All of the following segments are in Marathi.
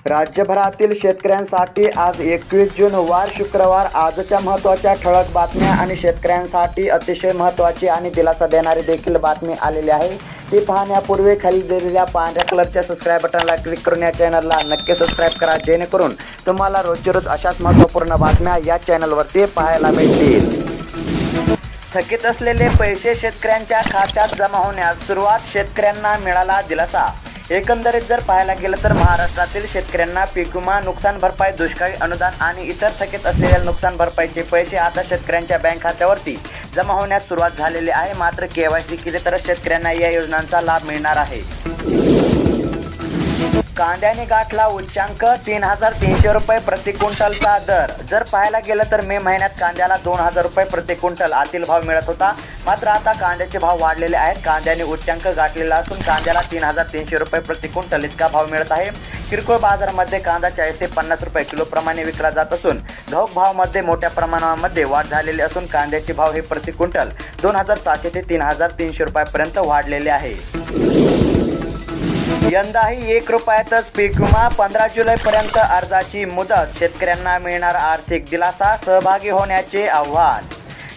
राज्यभरातील शेतकऱ्यांसाठी आज 21 जून वार शुक्रवार आजच्या महत्त्वाच्या ठळक बातम्या आणि शेतकऱ्यांसाठी अतिशय महत्त्वाची आणि दिलासा देणारी देखील बातमी आलेली आहे। ती पाहण्यापूर्वी खाली दिलेल्या पांढऱ्या कलरच्या सबस्क्राइब बटनला क्लिक करून या चॅनलला नक्की सबस्क्राइब करा, जेणेकरून तुम्हाला रोजच्या रोज अशाच महत्त्वपूर्ण बातम्या या चॅनलवरती पाहायला मिळतील। थकीत असलेले पैसे शेतकऱ्यांच्या खात्यात जमा होण्यास सुरुवात, शेतकऱ्यांना मिळाला दिलासा। एकंदरीत जर पाहायला गेलं तर महाराष्ट्रातील शेतकऱ्यांना पीक विमा, नुकसान भरपाई, दुष्काळी अनुदान आणि इतर थकीत असलेल्या नुकसान भरपाईचे पैसे आता शेतकऱ्यांच्या बँक खात्यावरती जमा होण्यास सुरुवात झालेली आहे। मात्र केवायसी केले तर शेतकऱ्यांना या योजनांचा लाभ मिळणार आहे। कांद्याने गाठला उच्चांक, 3300 रुपये प्रति क्विंटलचा दर। जर पाहायला गेलं तर मे महिन्यात कांद्याला 2000 रुपये प्रति क्विंटल आतील भाव मिळत होता, मात्र आता कांद्याचे भाव वाढलेले आहेत। कांद्याने उच्चांक गाठलेला असून कांद्याला 3300 रुपये प्रति क्विंटल इतका भाव मिळत आहे। किरकोळ बाजारामध्ये कांदा 40 ते 50 रुपये किलो प्रमाणे विकला जात असून घाऊक भावामध्ये मोठ्या प्रमाणामध्ये वाढ झालेली असून कांद्याचे भाव हे प्रति क्विंटल 2700 ते 3300 रुपयापर्यंत वाढलेले आहे। यंदाही 1 रुपयातच पीक विमा, 15 जुलैपर्यंत अर्जाची मुदत, शेतकऱ्यांना मिळणार आर्थिक दिलासा, सहभागी होण्याचे आव्हान।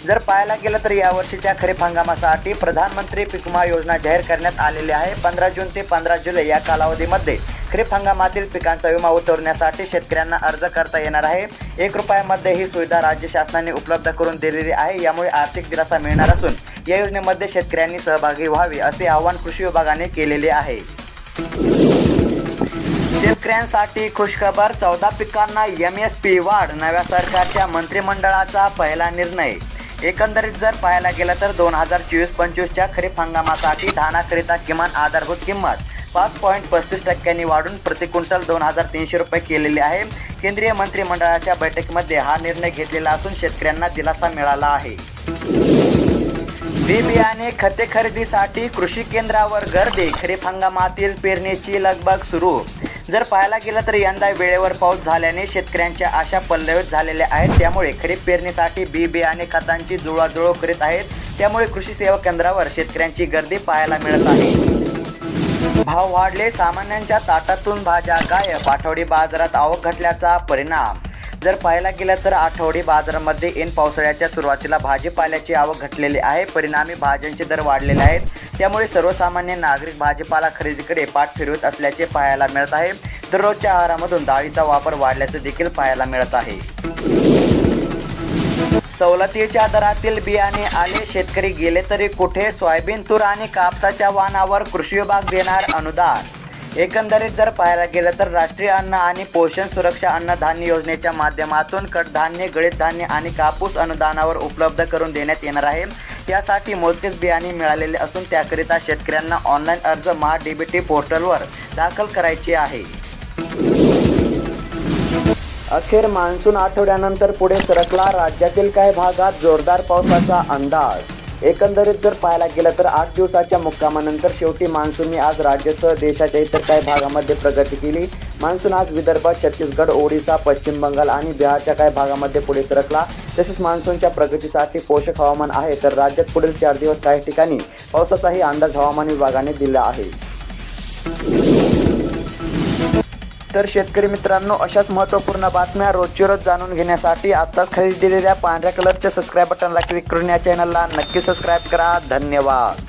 जर पाहायला गेलं तर यावर्षीच्या खरीप हंगामासाठी प्रधानमंत्री पीक विमा योजना जाहीर करण्यात आलेली आहे। 15 जून ते 15 जुलै या कालावधीमध्ये खरीप हंगामातील पिकांचा विमा उतरवण्यासाठी शेतकऱ्यांना अर्ज करता येणार आहे। 1 रुपयामध्ये ही सुविधा राज्य शासनाने उपलब्ध करून दिलेली आहे। यामुळे आर्थिक दिलासा मिळणार असून या योजनेमध्ये शेतकऱ्यांनी सहभागी व्हावे असे आवाहन कृषी विभागाने केलेले आहे। शेतकऱ्यांसाठी खुशखबर, 14 पिकांना MSP वाढ, नव्या सरकारच्या मंत्रिमंडळाचा पहिला निर्णय। एकंदरीत जर पाहायला गेलं तर 2024-25च्या खरीप हंगामासाठी धानाकरिता किमान आधारभूत किंमत 5.35% वाढून प्रति क्विंटल 2300 रुपये केलेली आहे। केंद्रीय मंत्रिमंडळाच्या बैठकीमध्ये हा निर्णय घेतलेला असून शेतकऱ्यांना दिलासा मिळाला आहे। बी बियाणे खते खरेदीसाठी कृषी केंद्रावर गर्दी, खरीप हंगामातील पेरणीची लगबग सुरू। जर पाहायला गेलं तर यंदा वेळेवर पाऊस झाल्याने शेतकऱ्यांच्या आशा पल्लवित झालेल्या आहेत। त्यामुळे खरीप पेरणीसाठी बी बियाणे खतांची जुळवाजुळव करीत आहेत। त्यामुळे कृषी सेवा केंद्रावर शेतकऱ्यांची गर्दी पाहायला मिळत आहे। भाव वाढले, सामान्यांच्या ताटातून भाज्या गायब, आठवडी बाजारात आवक घटल्याचा परिणाम। जर पाहायला गेलं तर आठवडी बाजारामध्ये ऐन पावसाळ्याच्या सुरुवातीला भाजीपाल्याची आवक घटलेली आहे। परिणामी भाज्यांचे दर वाढलेले आहेत। त्यामुळे सर्वसामान्य नागरिक भाजीपाला खरेदीकडे पाठ फिरवत असल्याचे पाहायला मिळत आहे। दररोजच्या आहारामधून डाळीचा वापर वाढल्याचे देखील पाहायला मिळत आहे। सवलतीच्या दरातील बियाणे आले, शेतकरी गेले तरी कुठे, सोयाबीन, तूर आणि कापसाच्या वाणावर कृषी विभाग देणार अनुदान। एकंदरीत जर पाहायला गेलं तर राष्ट्रीय अन्न आणि पोषण सुरक्षा अन्नधान्य योजनेच्या माध्यमातून कडधान्य, गळीत धान्य आणि कापूस अनुदानावर उपलब्ध करून देण्यात येणार आहे। त्यासाठी मोजकेच बियाणे मिळालेले असून त्याकरिता शेतकऱ्यांना ऑनलाईन अर्ज DBT पोर्टलवर दाखल करायचे आहे। अखेर मान्सून आठवड्यानंतर पुढे सरकला, राज्यातील काही भागात जोरदार पावसाचा अंदाज। एकंदरीत जर पाहायला गेलं तर 8 दिवसाच्या मुक्कामानंतर शेवटी मान्सूनने आज राज्यासह देशाच्या इतर काही भागामध्ये प्रगती केली। मान्सून आज विदर्भ, छत्तीसगड, ओडिशा, पश्चिम बंगाल आणि बिहारच्या काही भागामध्ये पुढे सरकला। तसेच मान्सूनच्या प्रगतीसाठी पोषक हवामान आहे, तर राज्यात पुढील 4 दिवस काही ठिकाणी पावसाचाही अंदाज हवामान विभागाने दिला आहे। तर शेतकरी मित्रांनो, अशाच महत्त्वपूर्ण बातम्या रोजच्या रोज जाणून घेण्यासाठी आत्ताच खाली दिलेल्या पांढऱ्या कलरच्या सबस्क्राइब बटनला क्लिक करून या चॅनलला नक्की सबस्क्राइब करा। धन्यवाद।